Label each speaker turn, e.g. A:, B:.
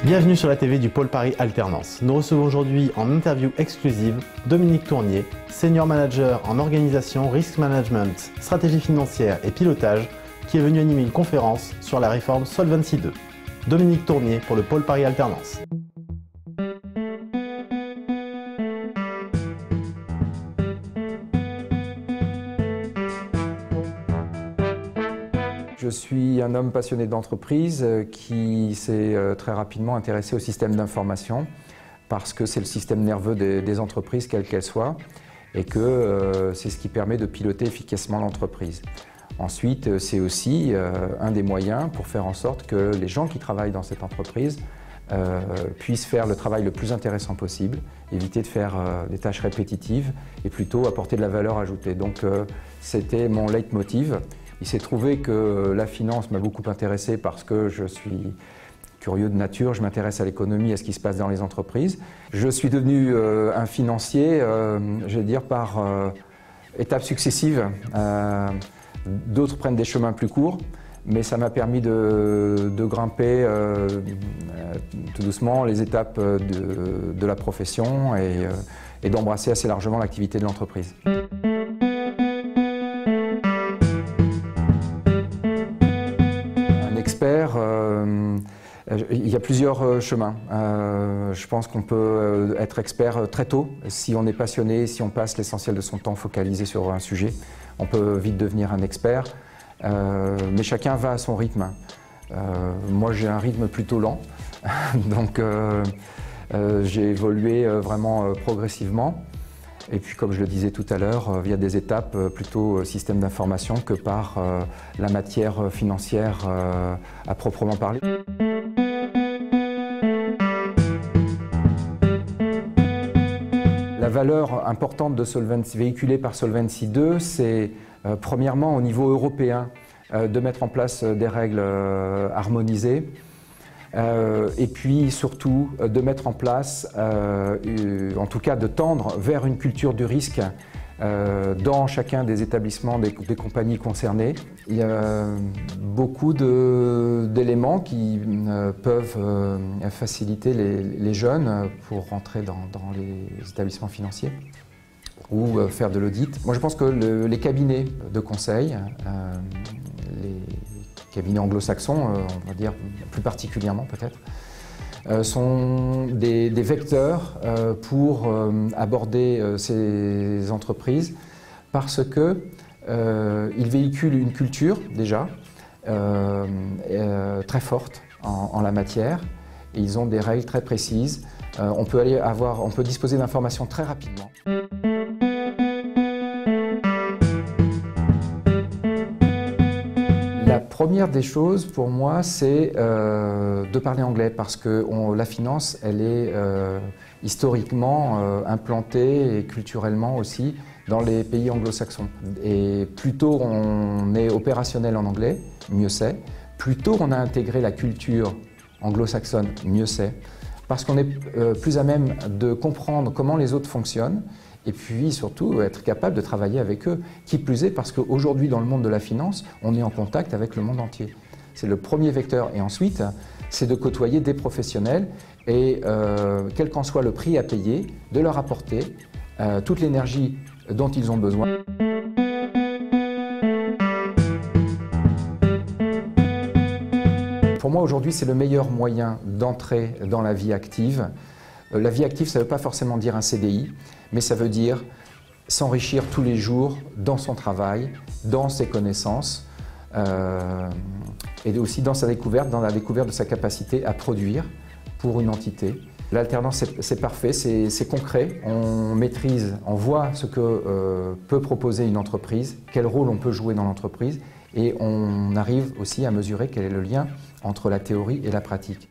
A: Bienvenue sur la TV du Pôle Paris Alternance. Nous recevons aujourd'hui en interview exclusive Dominique Tournier, Senior Manager en organisation, risk management, stratégie financière et pilotage, qui est venu animer une conférence sur la réforme Solvency II. Dominique Tournier pour le Pôle Paris Alternance.
B: Je suis un homme passionné d'entreprise qui s'est très rapidement intéressé au système d'information parce que c'est le système nerveux des entreprises, quelles qu'elles soient, et que c'est ce qui permet de piloter efficacement l'entreprise. Ensuite, c'est aussi un des moyens pour faire en sorte que les gens qui travaillent dans cette entreprise puissent faire le travail le plus intéressant possible, éviter de faire des tâches répétitives et plutôt apporter de la valeur ajoutée. Donc c'était mon leitmotiv. Il s'est trouvé que la finance m'a beaucoup intéressé parce que je suis curieux de nature, je m'intéresse à l'économie, à ce qui se passe dans les entreprises. Je suis devenu un financier, je vais dire, par étapes successives. D'autres prennent des chemins plus courts, mais ça m'a permis de grimper tout doucement les étapes de la profession et d'embrasser assez largement l'activité de l'entreprise. Il y a plusieurs chemins. Je pense qu'on peut être expert très tôt. Si on est passionné, si on passe l'essentiel de son temps focalisé sur un sujet, on peut vite devenir un expert. Mais chacun va à son rythme. Moi, j'ai un rythme plutôt lent. Donc, j'ai évolué vraiment progressivement. Et puis, comme je le disais tout à l'heure, via des étapes plutôt système d'information que par la matière financière à proprement parler. La valeur importante de Solvency, véhiculée par Solvency II, c'est premièrement au niveau européen de mettre en place des règles harmonisées. Et puis surtout de mettre en place, en tout cas de tendre vers une culture du risque dans chacun des établissements des compagnies concernées. Il y a beaucoup d'éléments qui peuvent faciliter les jeunes pour rentrer dans les établissements financiers ou faire de l'audit. Moi je pense que les cabinets de conseil, les cabinets anglo-saxons, on va dire plus particulièrement peut-être, sont des vecteurs pour aborder ces entreprises parce qu'ils véhiculent une culture déjà très forte en la matière et ils ont des règles très précises. On peut disposer d'informations très rapidement. La première des choses pour moi, c'est de parler anglais parce que la finance, elle est historiquement implantée et culturellement aussi dans les pays anglo-saxons. Et plus tôt on est opérationnel en anglais, mieux c'est. Plus tôt on a intégré la culture anglo-saxonne, mieux c'est. Parce qu'on est plus à même de comprendre comment les autres fonctionnent et puis surtout être capable de travailler avec eux. Qui plus est parce qu'aujourd'hui dans le monde de la finance, on est en contact avec le monde entier. C'est le premier vecteur. Et ensuite, c'est de côtoyer des professionnels et quel qu'en soit le prix à payer, de leur apporter toute l'énergie dont ils ont besoin. Pour moi aujourd'hui, c'est le meilleur moyen d'entrer dans la vie active. La vie active, ça ne veut pas forcément dire un CDI, mais ça veut dire s'enrichir tous les jours dans son travail, dans ses connaissances et aussi dans la découverte de sa capacité à produire pour une entité. L'alternance, c'est parfait, c'est concret, on maîtrise, on voit ce que peut proposer une entreprise, quel rôle on peut jouer dans l'entreprise et on arrive aussi à mesurer quel est le lien entre la théorie et la pratique.